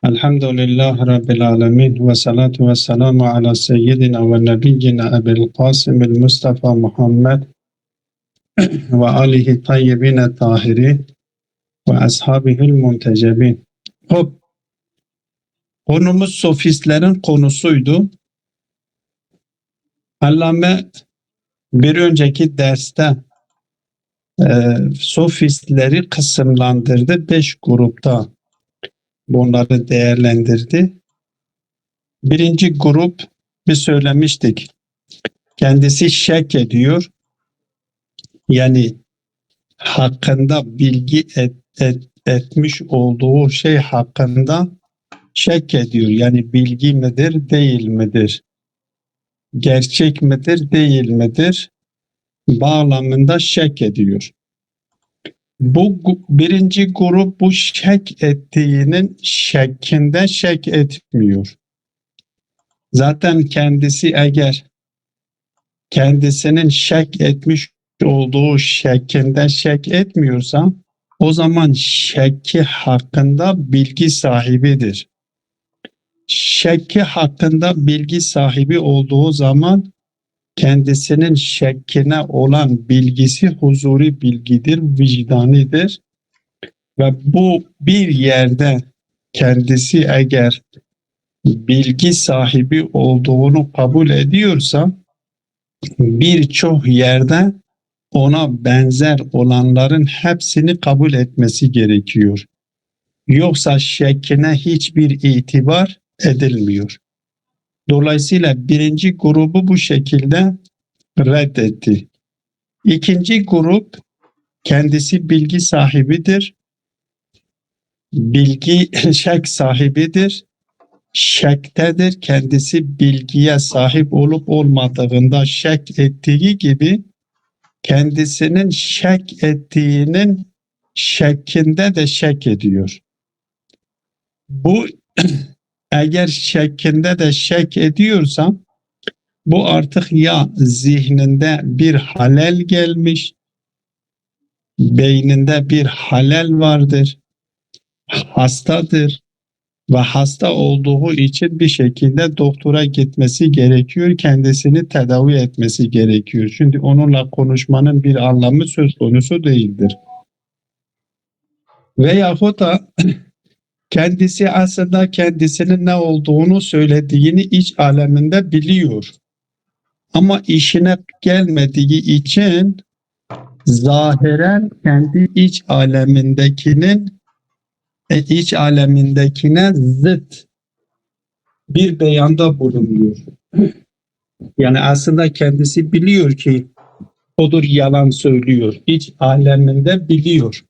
Elhamdülillah Rabbil alemin ve salatu ve selamu ala seyyidina ve nebiyyina Ebil Qasimil Mustafa Muhammed ve alihi tayyibine tahiri ve ashabihil muntecebin. Hop, konumuz sofistlerin konusuydu. Allame bir önceki derste sofistleri kısımlandırdı. 5 grupta bunları değerlendirdi. Birinci grup, bir söylemiştik. Kendisi şek ediyor. Yani hakkında bilgi etmiş olduğu şey hakkında şek ediyor. Yani bilgi midir, değil midir? Gerçek midir, değil midir? Bağlamında şek ediyor. Bu birinci grup bu şek ettiğinin şekkinde şek etmiyor. Zaten kendisi eğer kendisinin şek etmiş olduğu şekkinde şek etmiyorsa o zaman şekki hakkında bilgi sahibidir. Şekki hakkında bilgi sahibi olduğu zaman kendisinin şekkine olan bilgisi huzuri bilgidir, vicdanidir. Ve bu bir yerde kendisi eğer bilgi sahibi olduğunu kabul ediyorsa birçok yerde ona benzer olanların hepsini kabul etmesi gerekiyor. Yoksa şekkine hiçbir itibar edilmiyor. Dolayısıyla birinci grubu bu şekilde reddetti. İkinci grup kendisi bilgi sahibidir. Bilgi şek sahibidir. Şektedir. Kendisi bilgiye sahip olup olmadığında şek ettiği gibi kendisinin şek ettiğinin şekkinde de şek ediyor. Bu eğer şekkinde de şek ediyorsa bu artık ya zihninde bir halel gelmiş, beyninde bir halel vardır, hastadır ve hasta olduğu için bir şekilde doktora gitmesi gerekiyor, kendisini tedavi etmesi gerekiyor. Şimdi onunla konuşmanın bir anlamı söz konusu değildir. Veyahut da kendisi aslında kendisinin ne olduğunu söylediğini iç aleminde biliyor. Ama işine gelmediği için zahiren kendi iç alemindekine zıt bir beyanda bulunuyor. Yani aslında kendisi biliyor ki odur yalan söylüyor. İç aleminde biliyor.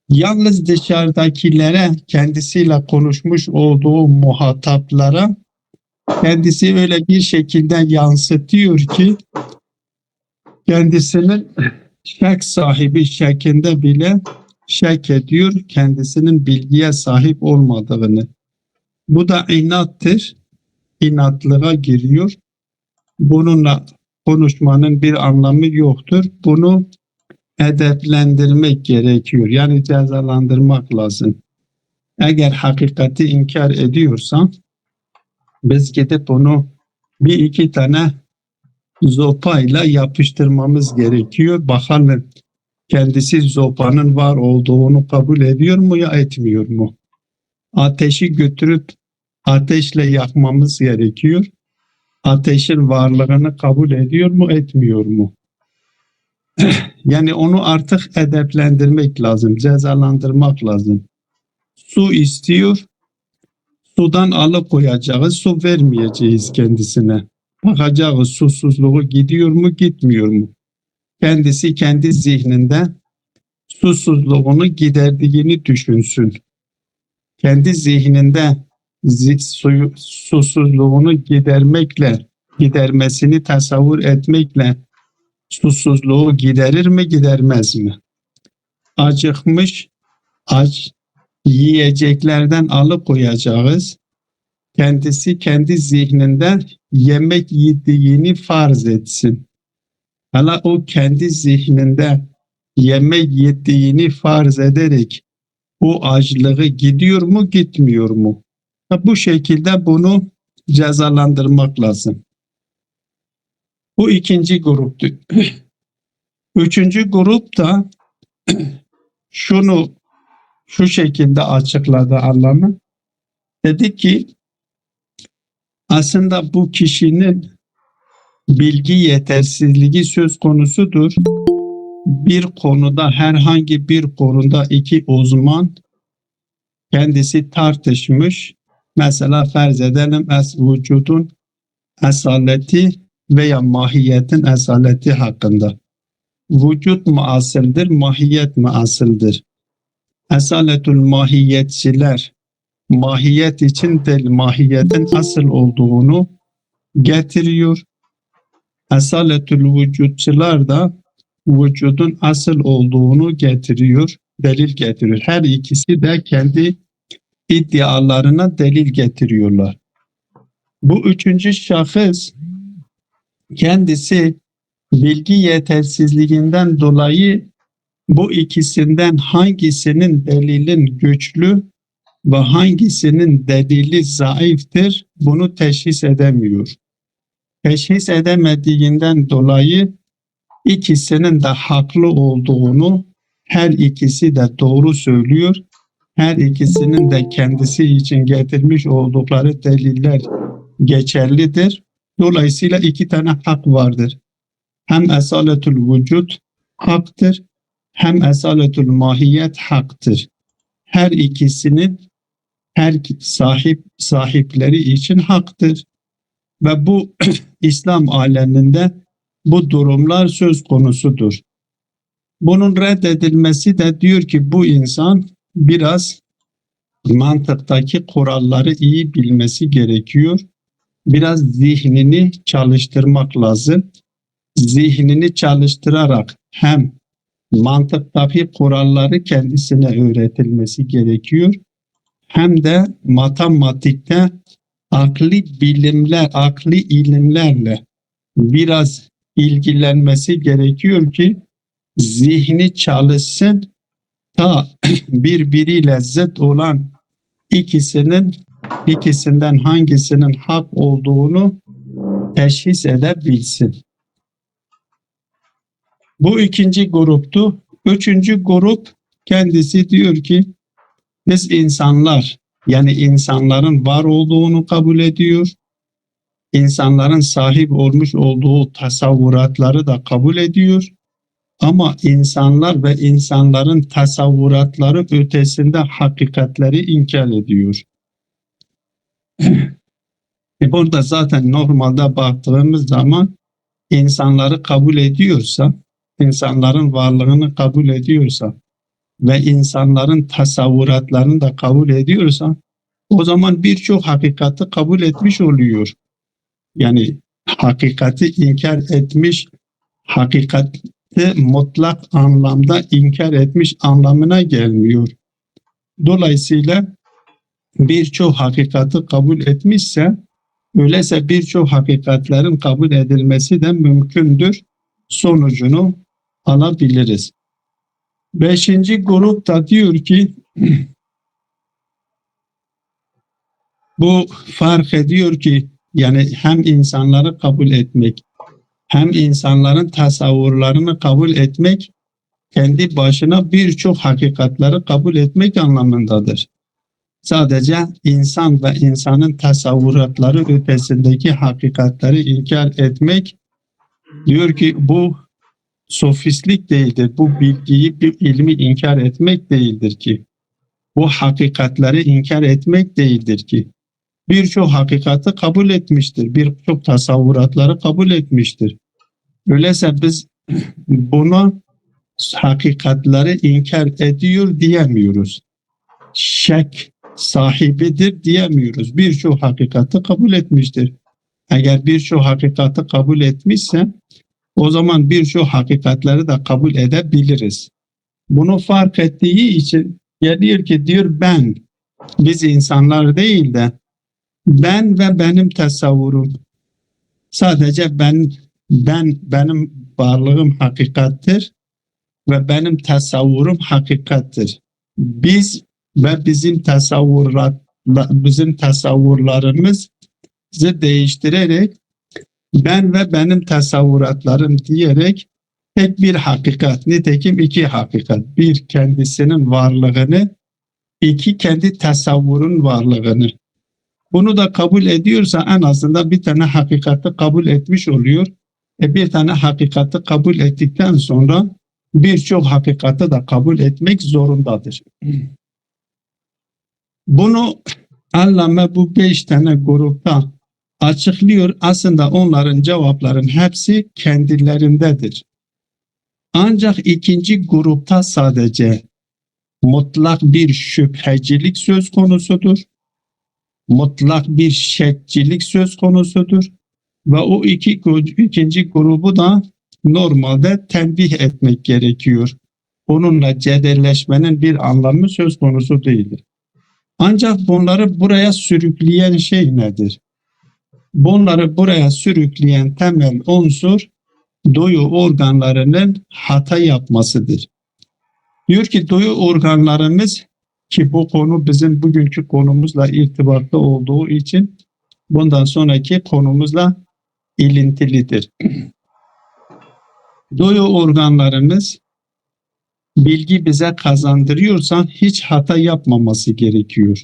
Yalnız dışarıdakilere, kendisiyle konuşmuş olduğu muhataplara kendisi öyle bir şekilde yansıtıyor ki kendisinin şek sahibi şeklinde bile şek ediyor kendisinin bilgiye sahip olmadığını. Bu da inattır. İnatlığa giriyor. Bununla konuşmanın bir anlamı yoktur. Bunu edeplendirmek gerekiyor. Yani cezalandırmak lazım. Eğer hakikati inkar ediyorsan biz gidip onu bir iki tane zopayla yapıştırmamız gerekiyor. Bakalım kendisi zopanın var olduğunu kabul ediyor mu ya etmiyor mu? Ateşi götürüp ateşle yakmamız gerekiyor. Ateşin varlığını kabul ediyor mu etmiyor mu? Yani onu artık edeplendirmek lazım, cezalandırmak lazım. Su istiyor, sudan alıkoyacağız, su vermeyeceğiz kendisine. Bakacağız susuzluğu gidiyor mu gitmiyor mu? Kendisi kendi zihninde susuzluğunu giderdiğini düşünsün. Kendi zihninde susuzluğunu gidermesini tasavvur etmekle susuzluğu giderir mi gidermez mi? Acıkmış, aç yiyeceklerden alıkoyacağız. Kendisi kendi zihninden yemek yediğini farz etsin. Hala o kendi zihninde yemek yediğini farz ederek o açlığı gidiyor mu gitmiyor mu? Bu şekilde bunu cezalandırmak lazım. Bu ikinci gruptu. Üçüncü grup da şu şekilde açıkladı Allame. Dedi ki aslında bu kişinin bilgi yetersizliği söz konusudur. Bir konuda, herhangi bir konuda iki uzman kendisi tartışmış. Mesela farz edelim vücudun esaleti veya mahiyetin esaleti hakkında. Vücut mu asıldır, mahiyet mi asıldır? Esaletül mahiyetçiler mahiyet için değil, mahiyetin asıl olduğunu getiriyor. Esaletül vücutçular da vücudun asıl olduğunu getiriyor, delil getiriyor. Her ikisi de kendi iddialarına delil getiriyorlar. Bu üçüncü şahıs kendisi bilgi yetersizliğinden dolayı bu ikisinden hangisinin delilin güçlü ve hangisinin delili zayıftır bunu teşhis edemiyor. Teşhis edemediğinden dolayı ikisinin de haklı olduğunu, her ikisi de doğru söylüyor. Her ikisinin de kendisi için getirmiş oldukları deliller geçerlidir. Dolayısıyla iki tane hak vardır. Hem esaletül vücut haktır, hem esaletül mahiyet haktır. Her ikisinin sahipleri için haktır. Ve bu İslam aleminde bu durumlar söz konusudur. Bunun reddedilmesi de diyor ki bu insan biraz mantıktaki kuralları iyi bilmesi gerekiyor. Biraz zihnini çalıştırmak lazım. Zihnini çalıştırarak hem mantıktaki kuralları kendisine öğretilmesi gerekiyor. Hem de matematikte akli ilimlerle biraz ilgilenmesi gerekiyor ki zihni çalışsın, ta birbiriyle zıt olan ikisinden hangisinin hak olduğunu teşhis edebilsin. Bu ikinci gruptu. Üçüncü grup kendisi diyor ki biz insanlar, yani insanların var olduğunu kabul ediyor. İnsanların sahip olmuş olduğu tasavvuratları da kabul ediyor. Ama insanlar ve insanların tasavvuratları ötesinde hakikatleri inkar ediyor. Burada zaten normalde baktığımız zaman insanları kabul ediyorsa, insanların varlığını kabul ediyorsa ve insanların tasavvuratlarını da kabul ediyorsa o zaman birçok hakikati kabul etmiş oluyor. Yani hakikati inkar etmiş, hakikati mutlak anlamda inkar etmiş anlamına gelmiyor. Dolayısıyla birçok hakikati kabul etmişse, öyleyse birçok hakikatlerin kabul edilmesi de mümkündür. Sonucunu alabiliriz. Beşinci grup da diyor ki bu fark ediyor ki yani hem insanları kabul etmek hem insanların tasavvurlarını kabul etmek kendi başına birçok hakikatleri kabul etmek anlamındadır. Sadece insan ve insanın tasavvuratları ötesindeki hakikatleri inkar etmek diyor ki bu sofistlik değildir. Bu bilgiyi, bir ilmi inkar etmek değildir ki. Bu hakikatleri inkar etmek değildir ki. Birçok hakikati kabul etmiştir. Birçok tasavvuratları kabul etmiştir. Öyleyse biz buna hakikatleri inkar ediyor diyemiyoruz. Şek sahibidir diyemiyoruz. Birçok hakikati kabul etmiştir. Eğer birçok hakikati kabul etmişse o zaman birçok hakikatleri de kabul edebiliriz. Bunu fark ettiği için geliyor ki diyor biz insanlar değil de ben ve benim tasavvurum, sadece benim varlığım hakikattir ve benim tasavvurum hakikattir. Biz ve bizim bizim tasavvurlarımızı değiştirerek ben ve benim tasavvuratlarım diyerek tek bir hakikat, nitekim iki hakikat. Bir, kendisinin varlığını, iki, kendi tasavvurun varlığını. Bunu da kabul ediyorsa en azından bir tane hakikati kabul etmiş oluyor. Bir tane hakikati kabul ettikten sonra birçok hakikati de kabul etmek zorundadır. Bunu Allame bu 5 tane grupta açıklıyor. Aslında onların cevapların hepsi kendilerindedir. Ancak ikinci grupta sadece mutlak bir şüphecilik söz konusudur. Mutlak bir şekçilik söz konusudur. Ve o ikinci grubu da normalde tembih etmek gerekiyor. Onunla cedelleşmenin bir anlamı söz konusu değildir. Ancak bunları buraya sürükleyen şey nedir? Bunları buraya sürükleyen temel unsur duyu organlarının hata yapmasıdır. Diyor ki duyu organlarımız, ki bu konu bizim bugünkü konumuzla irtibatlı olduğu için bundan sonraki konumuzla ilintilidir. Duyu organlarımız bilgi bize kazandırıyorsa hiç hata yapmaması gerekiyor.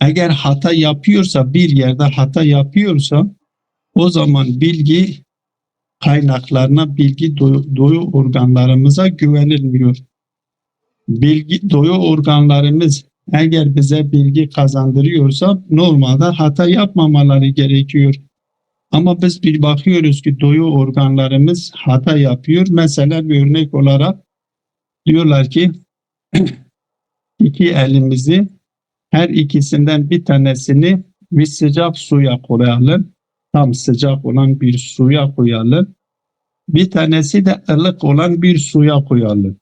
Eğer hata yapıyorsa, bir yerde hata yapıyorsa o zaman bilgi kaynaklarına, bilgi duyu organlarımıza güvenilmiyor. Duyu organlarımız eğer bize bilgi kazandırıyorsa normalde hata yapmamaları gerekiyor. Ama biz bir bakıyoruz ki duyu organlarımız hata yapıyor. Mesela bir örnek olarak diyorlar ki iki elimizi, her ikisinden bir tanesini bir sıcak suya koyalım. Tam sıcak olan bir suya koyalım. Bir tanesi de ılık olan bir suya koyalım.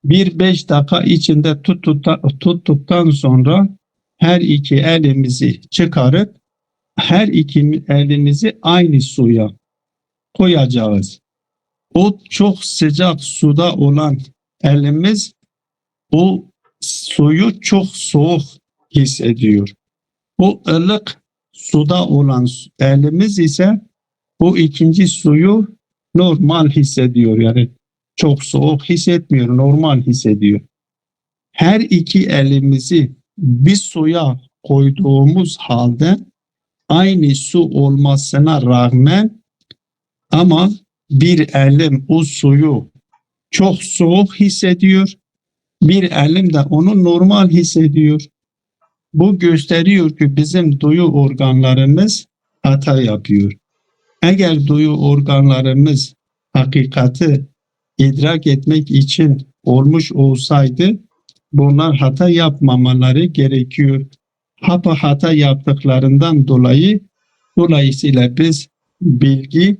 5 dakika içinde tuttuktan sonra her iki elimizi çıkarıp her iki elimizi aynı suya koyacağız. O çok sıcak suda olan elimiz o suyu çok soğuk hissediyor. O ılık suda olan elimiz ise o ikinci suyu normal hissediyor. Yani çok soğuk hissetmiyor, normal hissediyor. Her iki elimizi bir suya koyduğumuz halde aynı su olmasına rağmen ama bir elim o suyu çok soğuk hissediyor, bir elim de onu normal hissediyor. Bu gösteriyor ki bizim duyu organlarımız hata yapıyor. Eğer duyu organlarımız hakikati idrak etmek için olmuş olsaydı bunlar hata yapmamaları gerekiyor. Hata yaptıklarından dolayısıyla biz bilgi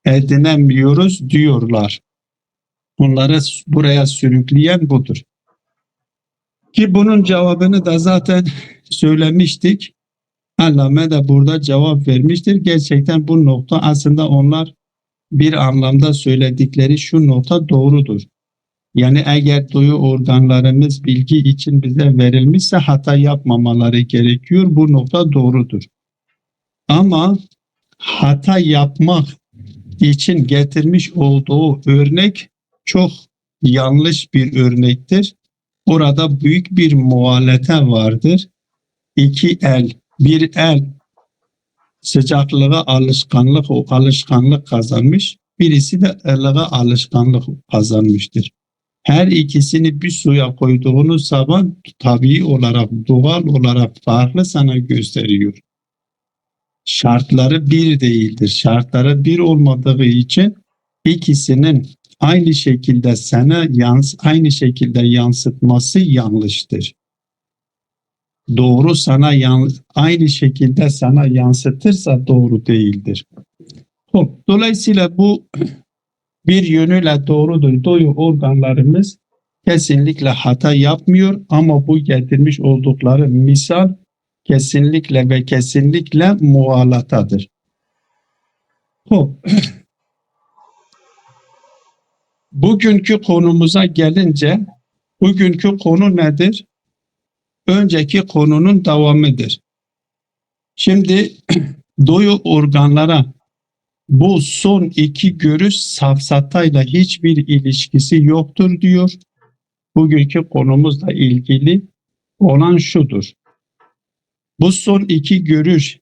edinemiyoruz diyorlar. Onları buraya sürükleyen budur. Ki bunun cevabını da zaten söylemiştik. Allame de burada cevap vermiştir. Gerçekten bu nokta aslında onlar bir anlamda söyledikleri şu nokta doğrudur. Yani eğer duyu organlarımız bilgi için bize verilmişse hata yapmamaları gerekiyor. Bu nokta doğrudur. Ama hata yapmak için getirmiş olduğu örnek çok yanlış bir örnektir. Orada büyük bir muhalete vardır. İki el, bir el sıcaklığa alışkanlık kazanmış, birisi de ılığa alışkanlık kazanmıştır. Her ikisini bir suya koyduğunuz zaman tabii olarak, doğal olarak farklı sana gösteriyor. Şartları bir değildir. Şartları bir olmadığı için ikisinin aynı şekilde aynı şekilde yansıtması yanlıştır. Doğru aynı şekilde sana yansıtırsa doğru değildir. Dolayısıyla bu bir yönüyle doğrudur. Duyu organlarımız kesinlikle hata yapmıyor ama bu getirmiş oldukları misal kesinlikle ve kesinlikle muğalatadır. Bugünkü konumuza gelince, bugünkü konu nedir? önceki konunun devamıdır. Şimdi duyu organlara bu son iki görüş safsatayla hiçbir ilişkisi yoktur diyor. Bugünkü konumuzla ilgili olan şudur. Bu son iki görüş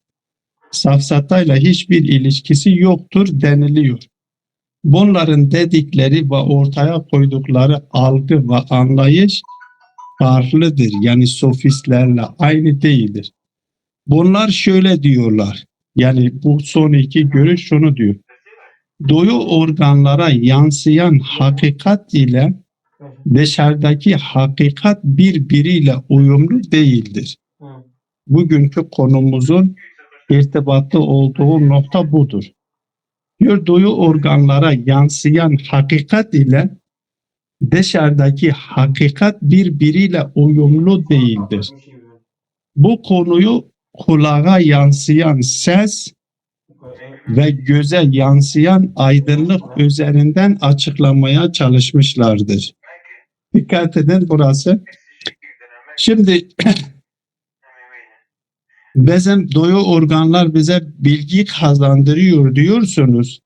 safsatayla hiçbir ilişkisi yoktur deniliyor. Bunların dedikleri ve ortaya koydukları algı ve anlayış farklıdır. Yani sofistlerle aynı değildir. Bunlar şöyle diyorlar. Yani bu son iki görüş şunu diyor. Duyu organlara yansıyan hakikat ile dışarıdaki hakikat birbiriyle uyumlu değildir. Bugünkü konumuzun irtibatlı olduğu nokta budur. Diyor, duyu organlara yansıyan hakikat ile dışarıdaki hakikat birbiriyle uyumlu değildir. Bu konuyu kulağa yansıyan ses ve göze yansıyan aydınlık üzerinden açıklamaya çalışmışlardır. Dikkat edin burası. Şimdi bizim duyu organlar bize bilgi kazandırıyor diyorsunuz.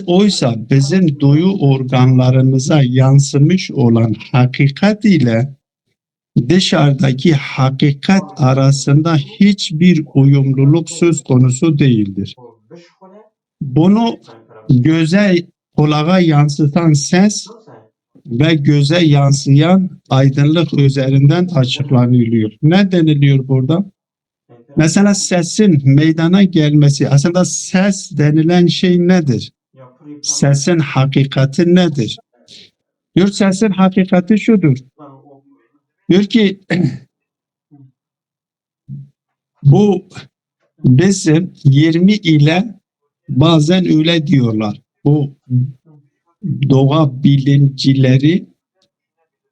Oysa bizim duyu organlarımıza yansımış olan hakikat ile dışarıdaki hakikat arasında hiçbir uyumluluk söz konusu değildir. Bunu göze, kulağa yansıtan ses ve göze yansıyan aydınlık üzerinden açıklanıyor. Ne deniliyor burada? Mesela sesin meydana gelmesi, aslında ses denilen şey nedir? Sesin hakikati nedir? Diyor, sesin hakikati şudur. Diyor ki bu bizim 20 ile bazen öyle diyorlar. Bu doğa bilimcileri,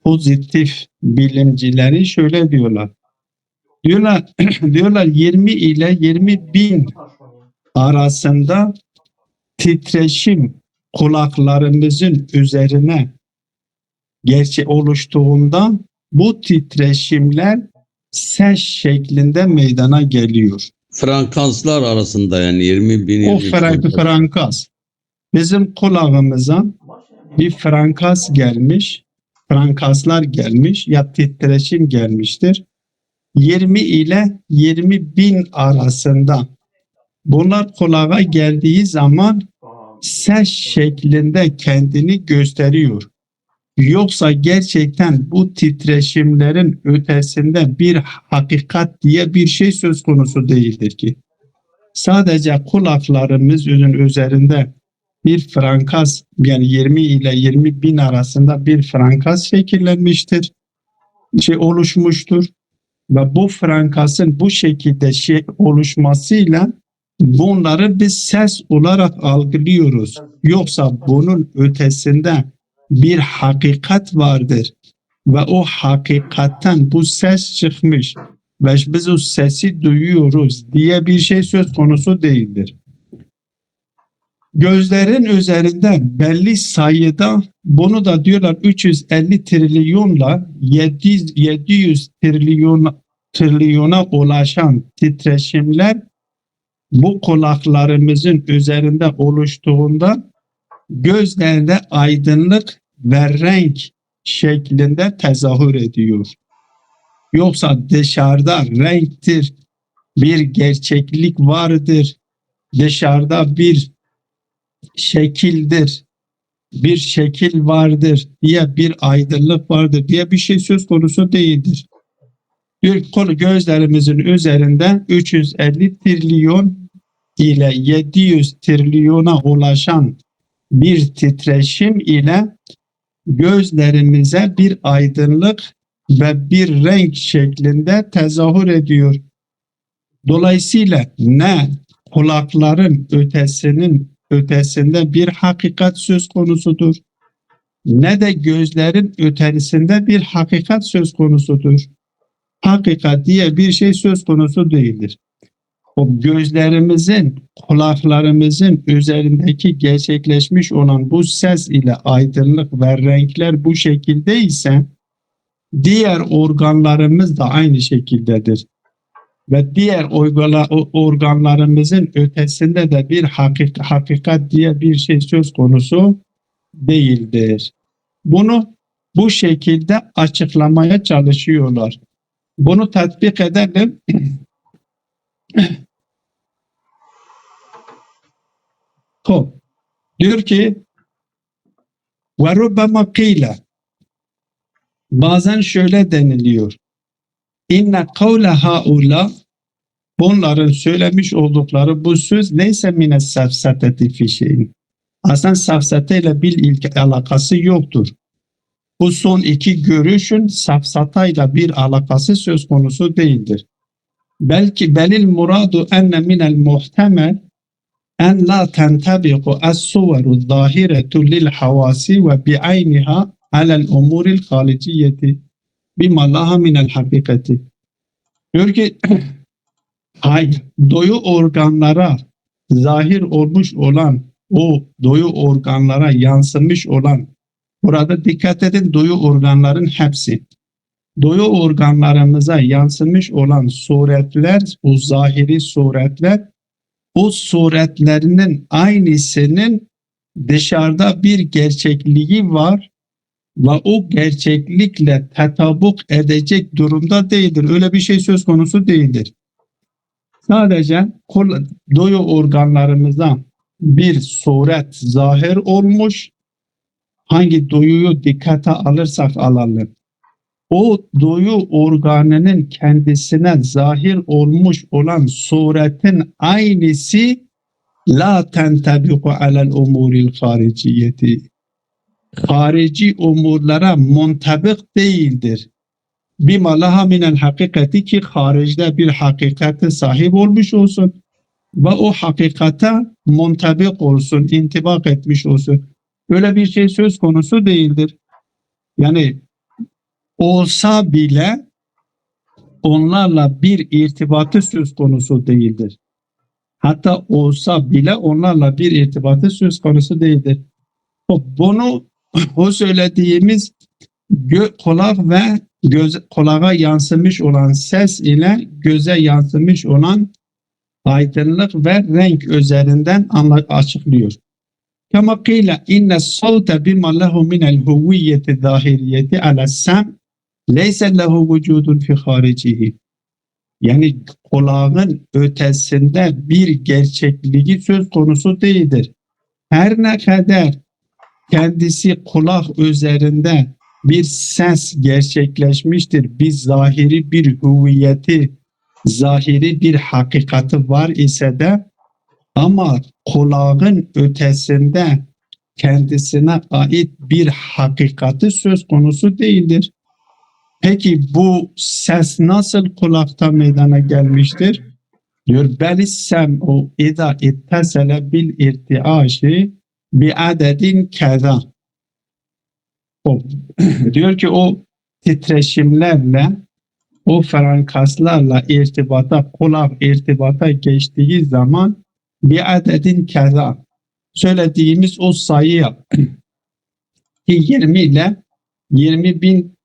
pozitif bilimcileri şöyle diyorlar. Diyorlar 20 ile 20 bin arasında titreşim kulaklarımızın üzerine oluştuğunda bu titreşimler ses şeklinde meydana geliyor. Frekanslar arasında yani 20 bin. O frekans. Bizim kulağımıza bir frekans gelmiş, frekanslar gelmiş ya titreşim gelmiştir. 20 ile 20 bin arasında. Bunlar kulağa geldiği zaman ses şeklinde kendini gösteriyor. Yoksa gerçekten bu titreşimlerin ötesinde bir hakikat diye bir şey söz konusu değildir ki. Sadece kulaklarımızın üzerinde bir frekans, yani 20 ile 20 bin arasında bir frekans şekillenmiştir, oluşmuştur. Ve bu frekansın bu şekilde oluşmasıyla bunları biz ses olarak algılıyoruz. Yoksa bunun ötesinde bir hakikat vardır. Ve o hakikatten bu ses çıkmış ve biz o sesi duyuyoruz diye bir şey söz konusu değildir. Gözlerin üzerinde belli sayıda, bunu da diyorlar 350 trilyonla 700 trilyona ulaşan titreşimler bu kulaklarımızın üzerinde oluştuğunda gözlerde aydınlık ve renk şeklinde tezahür ediyor. Yoksa dışarıda renktir, bir gerçeklik vardır, dışarıda bir şekildir, bir şekil vardır diye, bir aydınlık vardır diye bir şey söz konusu değildir. Gözlerimizin üzerinde 350 trilyon ile 700 trilyona ulaşan bir titreşim ile gözlerimize bir aydınlık ve bir renk şeklinde tezahür ediyor. Dolayısıyla ne kulakların ötesinde bir hakikat söz konusudur, ne de gözlerin ötesinde bir hakikat söz konusudur. Hakikat diye bir şey söz konusu değildir. O gözlerimizin, kulaklarımızın üzerindeki gerçekleşmiş olan bu ses ile aydınlık ve renkler bu şekilde ise diğer organlarımız da aynı şekildedir. Ve diğer organlarımızın ötesinde de bir hakikat diye bir şey söz konusu değildir. Bunu bu şekilde açıklamaya çalışıyorlar. Bunu tatbik edelim. Top. Diyor ki ve rubbama kîle, bazen şöyle deniliyor. İnne kavle haula, bunların söylemiş oldukları bu söz neyse mine sefseteti fi şeyin. Aslında safsatayla bir alakası yoktur. Bu son iki görüşün safsatayla bir alakası söz konusu değildir. Belki belil muradu enne minel muhtemel en la tentebiqu as-suveru zahiretu lil havasi ve bi'ayniha alel umuril haliciyeti bima laha minel hakikati. Diyor ki doyu organlara zahir olmuş olan, o doyu organlara yansımış olan, burada dikkat edin, doyu organların hepsi, doyu organlarımıza yansımış olan suretler, o zahiri suretler, o suretlerinin aynısının dışarıda bir gerçekliği var ve o gerçeklikle tetabuk edecek durumda değildir. Öyle bir şey söz konusu değildir. Sadece doyu organlarımıza bir suret zahir olmuş, hangi doyuyu dikkate alırsak alalım, o doyu organının kendisine zahir olmuş olan suretin aynısı la tentebiku alel umuril hariciyeti, harici umurlara muntabık değildir. Bima laha minel hakikati, ki haricde bir hakikate sahip olmuş olsun ve o hakikate muntabık olsun, intibak etmiş olsun. Öyle bir şey söz konusu değildir. Yani olsa bile onlarla bir irtibatı söz konusu değildir. Hatta olsa bile onlarla bir irtibatı söz konusu değildir. Bunu o söylediğimiz kulak ve kulağa yansımış olan ses ile göze yansımış olan aydınlık ve renk üzerinden açıklıyor. Kama kıyla inne savte bima lehu minel huviyeti zahiriyeti ala sem leyse lehu vücudun fi haricihi. Yani kulağın ötesinde bir gerçekliği söz konusu değildir. Her ne kadar kendisi kulak üzerinde bir ses gerçekleşmiştir, bir zahiri bir hüviyeti, zahiri bir hakikati var ise de, ama kulağın ötesinde kendisine ait bir hakikati söz konusu değildir. Peki bu ses nasıl kulakta meydana gelmiştir? Diyor belis sem'u idâ ittesele bil irtiaşi bi adedin keza. Diyor ki o titreşimlerle, o frekanslarla irtibata, kulak irtibata geçtiği zaman bir adedin keza, söylediğimiz o sayı 20 ile 20 bin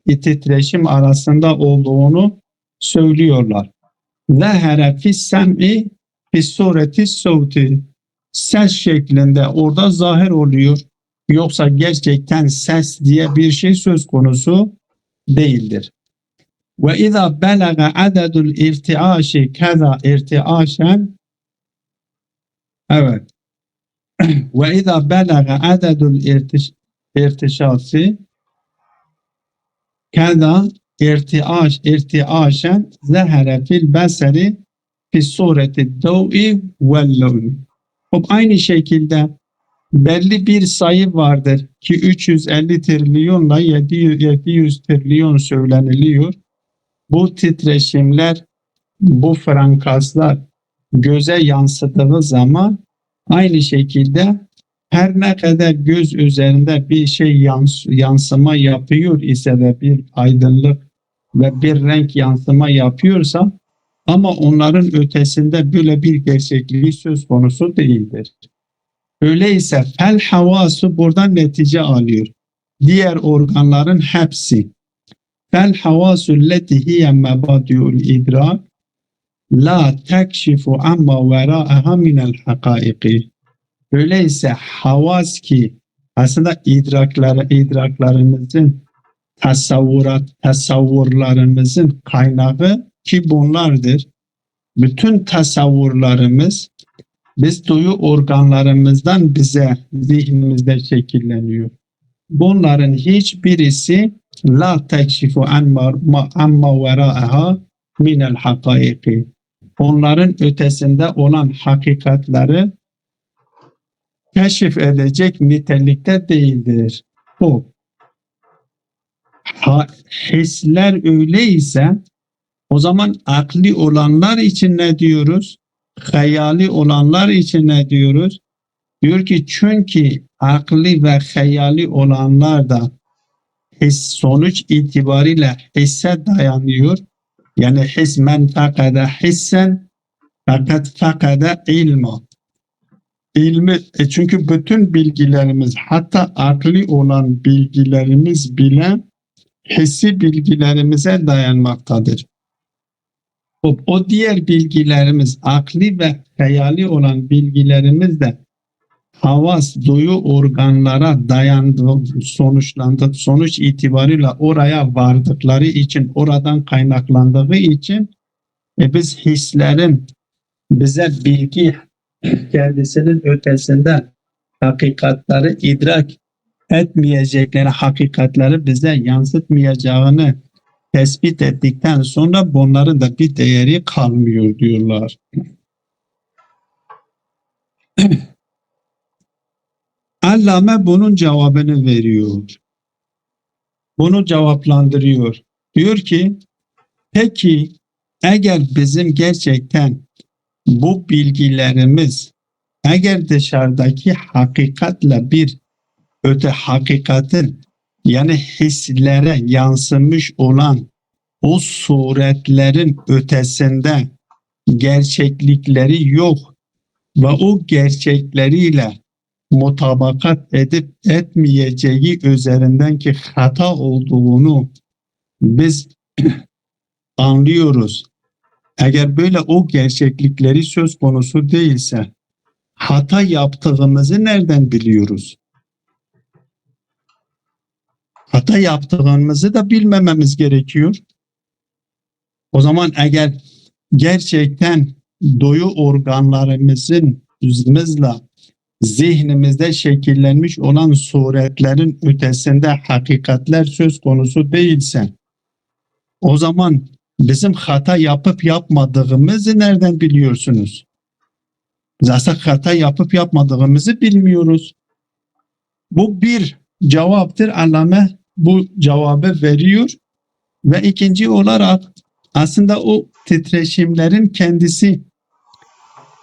titreşim arasında olduğunu söylüyorlar. Zahara fis sem'i fis sureti savti, ses şeklinde orada zahir oluyor. Yoksa gerçekten ses diye bir şey söz konusu değildir. Ve izâ belaga adedul irtiaşi keza irtiaşen, evet, ve izâ belaga adedul irtişası keza irtiaşen zehre fil beseri fis sureti dav'i vel levni. Aynı şekilde belli bir sayı vardır ki 350 trilyonla 700 trilyon söyleniliyor. Bu titreşimler, bu frekanslar göze yansıdığı zaman aynı şekilde her ne kadar göz üzerinde bir şey yansıma yapıyor ise de, bir aydınlık ve bir renk yansıma yapıyorsa, ama onların ötesinde böyle bir gerçekliği söz konusu değildir. Öyleyse fel havasu buradan netice alıyor. Diğer organların hepsi fel havasul leti hiye mebadiul idrak la tekşifu amma vera'aha minel hakaiki. Öyleyse havas ki aslında idraklarımızın tasavvurlarımızın kaynağı ki bunlardır. Bütün tasavvurlarımız biz duyu organlarımızdan bize zihnimizde şekilleniyor. Bunların hiçbirisi la tekşifu amma vera'aha minel hakaiki. Onların ötesinde olan hakikatleri keşif edecek nitelikte değildir. Bu hisler öyleyse o zaman akli olanlar için ne diyoruz? Hayali olanlar için ne diyoruz? Diyor ki çünkü akli ve hayali olanlar da sonuç itibariyle hisse dayanıyor. Yani his men fakada hissen fakat fakada ilma. İlmi, çünkü bütün bilgilerimiz hatta akli olan bilgilerimiz bile hissi bilgilerimize dayanmaktadır. O diğer bilgilerimiz akli ve hayali olan bilgilerimiz de havas, duyu organlara dayandığı sonuç itibariyle oraya vardıkları için, oradan kaynaklandığı için biz hislerin bize bilgi kendisinin ötesinde hakikatleri idrak etmeyecekleri, hakikatleri bize yansıtmayacağını tespit ettikten sonra bunların da bir değeri kalmıyor diyorlar. Allame bunun cevabını veriyor. Bunu cevaplandırıyor. Diyor ki, peki eğer bizim gerçekten bu bilgilerimiz eğer dışarıdaki hakikatle bir öte hakikatin yani hislere yansımış olan o suretlerin ötesinde gerçeklikleri yok ve o gerçekleriyle mutabakat edip etmeyeceği üzerinden ki hata olduğunu biz anlıyoruz. Eğer böyle o gerçeklikleri söz konusu değilse hata yaptığımızı nereden biliyoruz? Hata yaptığımızı da bilmememiz gerekiyor. O zaman eğer gerçekten duyu organlarımızın zihnimizde şekillenmiş olan suretlerin ötesinde hakikatler söz konusu değilse o zaman bizim hata yapıp yapmadığımızı nereden biliyorsunuz? Biz aslında hata yapıp yapmadığımızı bilmiyoruz. Bu bir cevaptır. Allame bu cevabı veriyor ve ikinci olarak aslında o titreşimlerin kendisi,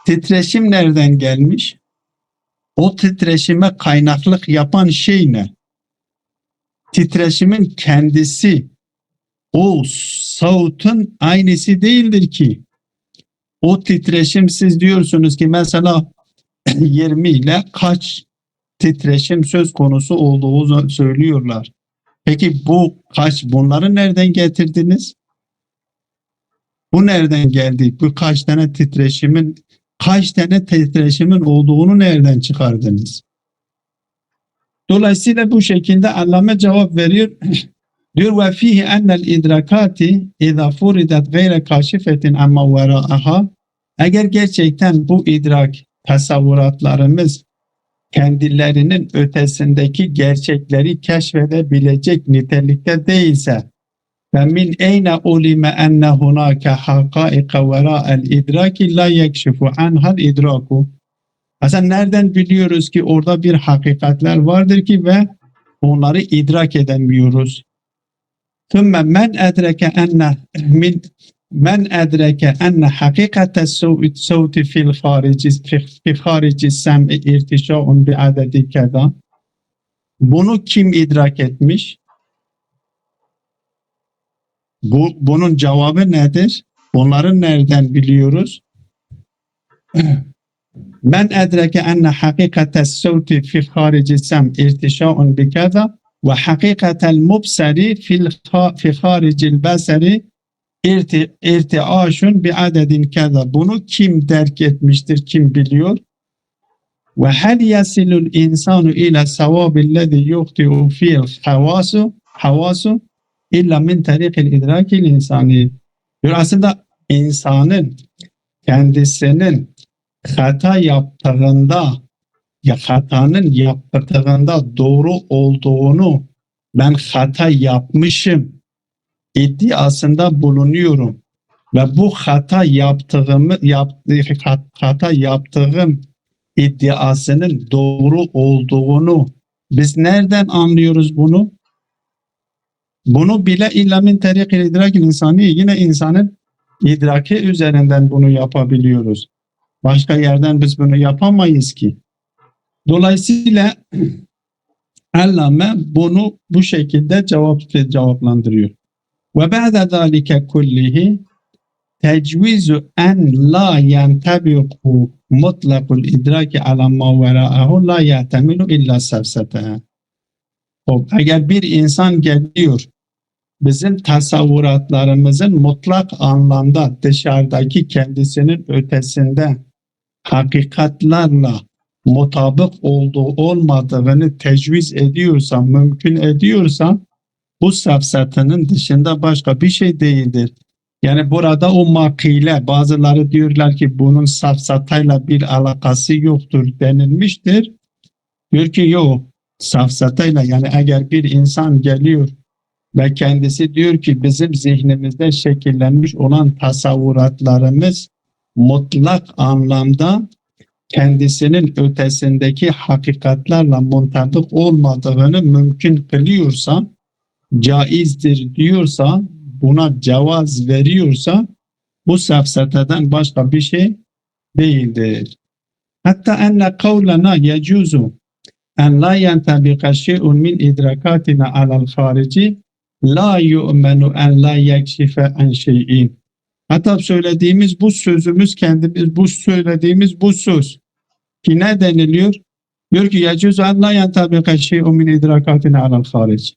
titreşim nereden gelmiş? O titreşime kaynaklık yapan şey ne? Titreşimin kendisi o savutun aynısı değildir ki. O titreşim siz diyorsunuz ki mesela 20 ile kaç titreşim söz konusu olduğu söylüyorlar. Peki bu kaç, bunları nereden getirdiniz? Bu nereden geldi? Bu kaç tane titreşimin olduğunu nereden çıkardınız? Dolayısıyla bu şekilde Allame cevap veriyor. Diyor ve fihi ennel idrakati iza furidat gayre kaşifetin amma vera'aha. Eğer gerçekten bu idrak tasavvuratlarımız kendilerinin ötesindeki gerçekleri keşfedebilecek nitelikte değilse ve min eyne ulime enne hunake hakaika vera'el idraki la yekşifu anhal idraku. Aslında nereden biliyoruz ki orada bir hakikatler vardır ki ve onları idrak edemiyoruz. ثم من أدرك أن حقيقة الصوت في خارج السمع ارتشاء بعدد كذا. Bunu kim idrak etmiş? Bunun cevabı nedir? Bunları nereden biliyoruz? Men edreke enne hakikate savti fi harici sem irtişaun bikada. ve hakikatel mubseri fi haricil beseri irtiaşun bi adedin kaza. Bunu kim derk etmiştir, kim biliyor? Ve hel yasilul insanu ila savabillezi yuhti'u fi'l havasu illa min tariqil idrakil insani. Aslında insanın kendisinin hata yaptığında hatanın yaptığında doğru olduğunu, ben hata yapmışım iddiasında bulunuyorum ve bu hata yaptığım iddiasının doğru olduğunu biz nereden anlıyoruz bunu? Bunu bile illa min tariqil idrakil insani, yine insanın idraki üzerinden bunu yapabiliyoruz. Başka yerden biz bunu yapamayız ki. Dolayısıyla Allame bunu bu şekilde cevaplandırıyor. Ve ba'de zalike kullihi tecvizu en la yentebiku mutlakul idraki ala ma vera'ahu la yahtemilu illa sefseteha. Eğer bir insan geliyor, bizim tasavvuratlarımızın mutlak anlamda dışarıdaki kendisinin ötesinde hakikatlarla mutabık olduğu olmadığını tecviz ediyorsa, mümkün ediyorsa, bu safsatının dışında başka bir şey değildir. Yani burada o makile, bazıları diyorlar ki bunun safsatayla bir alakası yoktur denilmiştir. Diyor ki yok, safsatayla, yani eğer bir insan geliyor ve kendisi diyor ki bizim zihnimizde şekillenmiş olan tasavvuratlarımız mutlak anlamda kendisinin ötesindeki hakikatlerle muntabık olmadığını mümkün kılıyorsa, caizdir diyorsa, buna cevaz veriyorsa, bu safsatadan başka bir şey değildir. Hatta enne kavlena yecuzu en la yentabika şey'un min idrakatina alal harici la yu'menu en la yekşife en şey'in. Hatta söylediğimiz bu sözümüz, kendimiz bu söylediğimiz bu söz ki ne deniliyor? Diyor ki yecuzu en la yentabika şey'un min idrakatina alal harici.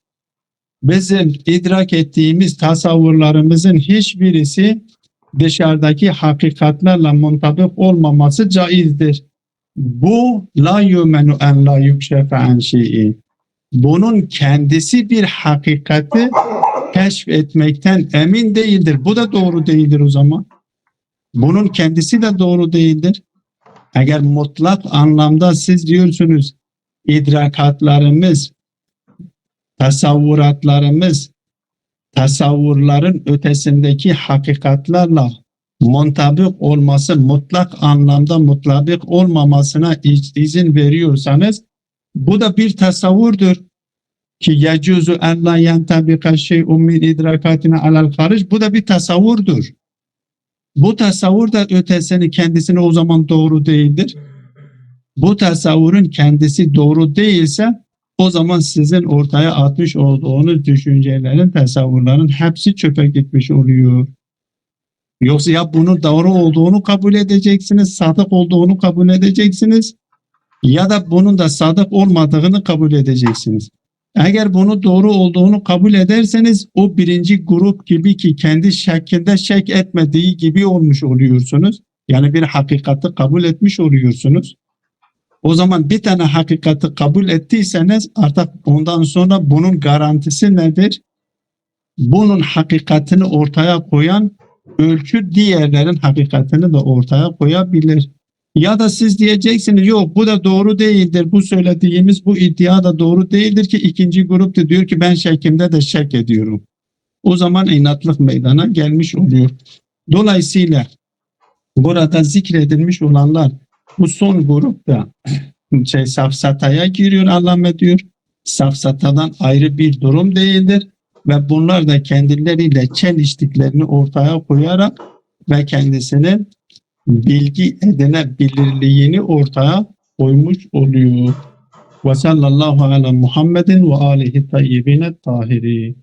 Bizim idrak ettiğimiz tasavvurlarımızın hiçbirisi dışarıdaki hakikatlerle muntabık olmaması caizdir. Bu la yumenu en la yukşefe en şeyin. Bunun kendisi bir hakikati keşfetmekten emin değildir. Bu da doğru değildir o zaman. Bunun kendisi de doğru değildir. Eğer mutlak anlamda siz diyorsunuz idrakatlarımız, tasavvuratlarımız, tasavvurların ötesindeki hakikatlarla muntabık olması, mutlak anlamda mutlak olmamasına izin veriyorsanız, bu da bir tasavvurdur. Ki yecuzu en la yentabika şey'un min idrakatine alel haric, bu da bir tasavvurdur. Bu tasavvur da ötesini, kendisine o zaman doğru değildir. Bu tasavvurun kendisi doğru değilse, o zaman sizin ortaya atmış olduğunuz düşüncelerin, tasavvurların hepsi çöpe gitmiş oluyor. Yoksa ya bunun doğru olduğunu kabul edeceksiniz, sadık olduğunu kabul edeceksiniz, ya da bunun da sadık olmadığını kabul edeceksiniz. Eğer bunu doğru olduğunu kabul ederseniz, o birinci grup gibi ki kendi şeklinde şek etmediği gibi olmuş oluyorsunuz. Yani bir hakikati kabul etmiş oluyorsunuz. O zaman bir tane hakikati kabul ettiyseniz artık ondan sonra bunun garantisi nedir? Bunun hakikatini ortaya koyan ölçü diğerlerin hakikatini de ortaya koyabilir. Ya da siz diyeceksiniz yok bu da doğru değildir. Bu söylediğimiz bu iddia da doğru değildir ki ikinci grup da diyor ki ben şekimde de şek ediyorum. O zaman inatlık meydana gelmiş oluyor. Dolayısıyla burada zikredilmiş olanlar bu son grupta safsataya giriyor, Allame diyor. Safsatadan ayrı bir durum değildir ve bunlar da kendileriyle çeliştiklerini ortaya koyarak ve kendisinin bilgi edinebilirliğini ortaya koymuş oluyor. Ve sallallahu ala Muhammedin ve alihi tayyibine tahirin.